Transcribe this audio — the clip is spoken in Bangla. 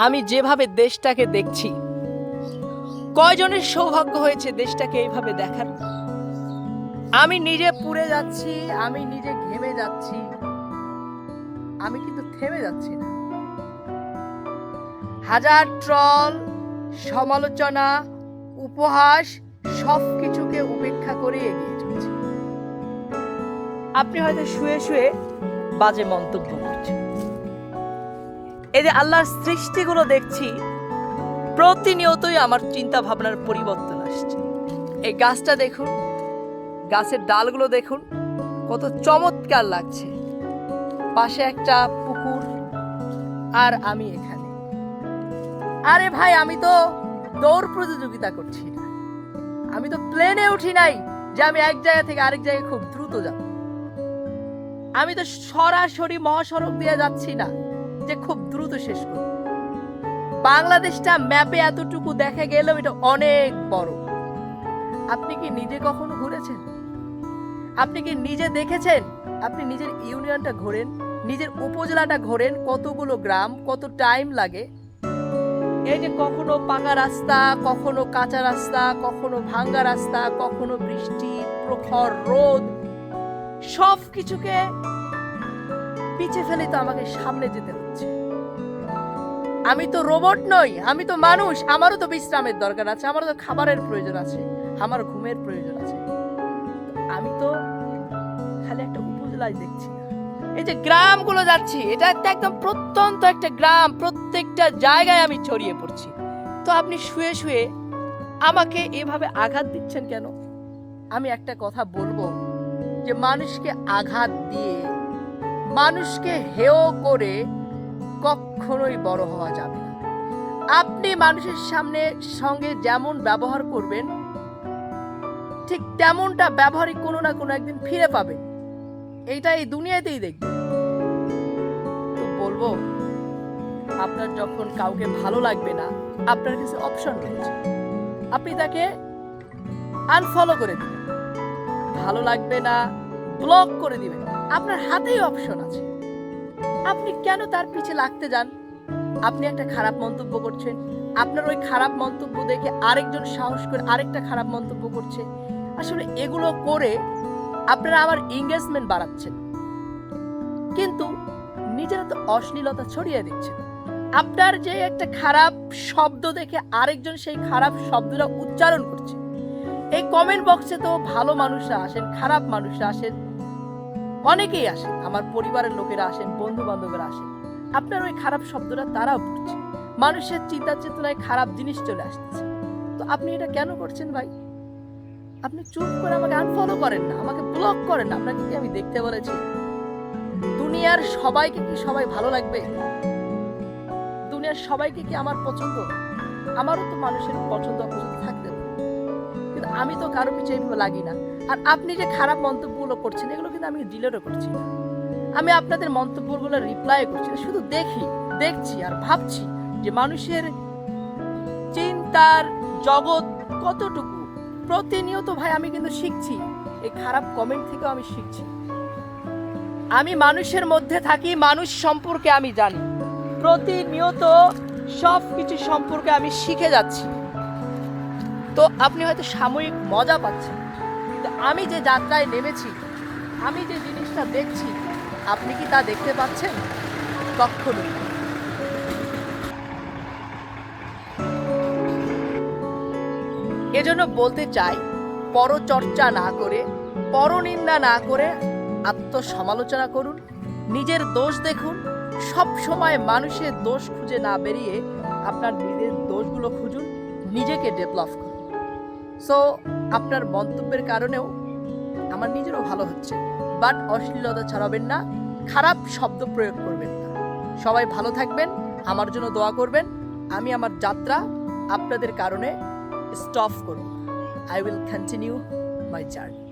আমি যেভাবে দেশটাকে দেখছি, কয়জনের সৌভাগ্য হয়েছে দেশটাকে এইভাবে দেখার? আমি নিজে পুড়ে যাচ্ছি, আমি নিজে ঘেমে যাচ্ছি, আমি কিন্তু থেমে যাচ্ছি না। হাজার ট্রল, সমালোচনা, উপহাস সবকিছুকে উপেক্ষা করে এগিয়ে চলছি। আপনি হয়তো শুয়ে শুয়ে বাজে মন্তব্য করছেন। এই যে আল্লাহর সৃষ্টিগুলো দেখছি, প্রতিনিয়তই আমার চিন্তা ভাবনার পরিবর্তন আসছে। এই গাছটা দেখুন, গাছের ডালগুলো দেখুন, কত চমৎকার লাগছে। পাশে একটা পুকুর, আর আমি এখানে। আরে ভাই, আমি তো দৌড় প্রতিযোগিতা করছি না, আমি তো প্লেনে উঠি নাই যে আমি এক জায়গা থেকে আরেক জায়গায় খুব দ্রুত যাব। আমি তো সরাসরি মহাসড়ক দিয়ে যাচ্ছি না যে খুব দ্রুত শেষ করব। বাংলাদেশটা ম্যাপে এতটুকু দেখা গেলেও এটা অনেক বড়। আপনি কি নিজে কখনো ঘুরেছেন? আপনি কি নিজে দেখেছেন? আপনি নিজের ইউনিয়নটা ঘোরেন, নিজের উপজেলাটা ঘোরেন, কতগুলো গ্রাম, কত টাইম লাগে। এই যে কখনো পাকা রাস্তা, কখনো কাঁচা রাস্তা, কখনো ভাঙ্গা রাস্তা, কখনো বৃষ্টি, প্রখর রোদ, সব কিছুকে পিছে ফেলে তো আমাকে সামনে যেতে হচ্ছে। আমি তো রোবট নই, আমি তো মানুষ। আমারও তো বিশ্রামের দরকার আছে, আমারও তো খাবারের প্রয়োজন আছে, আমার ঘুমের প্রয়োজন আছে। আমি তো খালি একটা উপজেলায় দেখছি না, এই যে গ্রামগুলো যাচ্ছি, এটা একদম প্রত্যন্ত একটা গ্রাম, প্রত্যেকটা জায়গায় আমি ছড়িয়ে পড়ছি। তো আপনি শুয়ে শুয়ে আমাকে এভাবে আঘাত দিচ্ছেন কেন? আমি একটা কথা বলবো, যে মানুষকে আঘাত দিয়ে, মানুষকে হেয় করে কখনোই বড় হওয়া যাবে না। আপনি মানুষের সঙ্গে যেমন ব্যবহার করবেন, ঠিক তেমনটা ব্যবহারই কোনো না কোনো একদিন ফিরে পাবেন। এইটা এই দুনিয়াতেই দেখবেন। তো বলবো, আপনার যখন কাউকে ভালো লাগবে না, আপনার কাছে অপশন রয়েছে, আপনি তাকে আনফলো করে দিবেন। ভালো লাগবে না, ব্লক করে দিবেন, আপনার হাতেই অপশন আছে। আপনি কেন তার পিছে লাগতে যান? আপনি একটা খারাপ মন্তব্য করছেন, আপনার ওই খারাপ মন্তব্য দেখে আরেকজন সাহস করে আরেকটা খারাপ মন্তব্য করছে। আসলে এগুলো করে আপনারা আবার এঙ্গেজমেন্ট বাড়াচ্ছেন, কিন্তু নিজেরা তো অশ্লীলতা ছড়িয়ে দিচ্ছেন। আপনার যে একটা খারাপ শব্দ দেখে আরেকজন সেই খারাপ শব্দটা উচ্চারণ করছে। এই কমেন্ট বক্সে তো ভালো মানুষরা আসেন, খারাপ মানুষরা আসেন, অনেকেই আসেন, আমার পরিবারের লোকেরা আসেন, বন্ধু বান্ধবরা আসেন। আপনার ওই খারাপ শব্দটা তারাও পড়ছে, মানুষের চিন্তা চেতনায় খারাপ জিনিস চলে আসতেছে। তো আপনি এটা কেন করছেন ভাই? আপনি চুপ করে আমাকে আনফলো করেন না, আমাকে ব্লক করেন না। আপনাকে কি আমি দেখতে বলেছি? দুনিয়ার সবাইকে কি সবাই ভালো লাগবে? দুনিয়ার সবাইকে কি আমার পছন্দ? আমারও তো মানুষের পছন্দ অপছন্দ থাকতে পারে, কিন্তু আমি তো কারো পিছে এইভাবে লাগি না। আর আপনি যে খারাপ মন্তব্যগুলো করছেন, এগুলো কিন্তু আমি ডিলিটও করছি না। আমি আপনাদের মন্তব্যগুলো রিপ্লাই করছি না, শুধু দেখছি আর ভাবছি যে মানুষের চিন্তার জগৎ কতটুকু। প্রতিনিয়ত ভাই আমি কিন্তু শিখছি, এই খারাপ কমেন্ট থেকেও আমি শিখছি। আমি মানুষের মধ্যে থাকি, মানুষ সম্পর্কে আমি জানি, প্রতিনিয়ত সব কিছু সম্পর্কে আমি শিখে যাচ্ছি। তো আপনি হয়তো সাময়িক মজা পাচ্ছেন, কিন্তু আমি যে যাত্রায় নেমেছি, আমি যে জিনিসটা দেখছি, আপনি কি তা দেখতে পাচ্ছেন? কখনোই। এজন্য বলতে চাই, পরচর্চা না করে, পরনিন্দা না করে আত্মসমালোচনা করুন, নিজের দোষ দেখুন। সব সময় মানুষের দোষ খুঁজে না বেরিয়ে আপনার নিজের দোষগুলো খুঁজুন, নিজেকে ডেভেলপ করুন। সো আপনার মন্তব্যের কারণেও আমার নিজেরও ভালো হচ্ছে, বাট অশ্লীলতা ছড়াবেন না, খারাপ শব্দ প্রয়োগ করবেন না। সবাই ভালো থাকবেন, আমার জন্য দোয়া করবেন। আমি আমার যাত্রা আপনাদের কারণে স্টপ করব। I will continue my journey.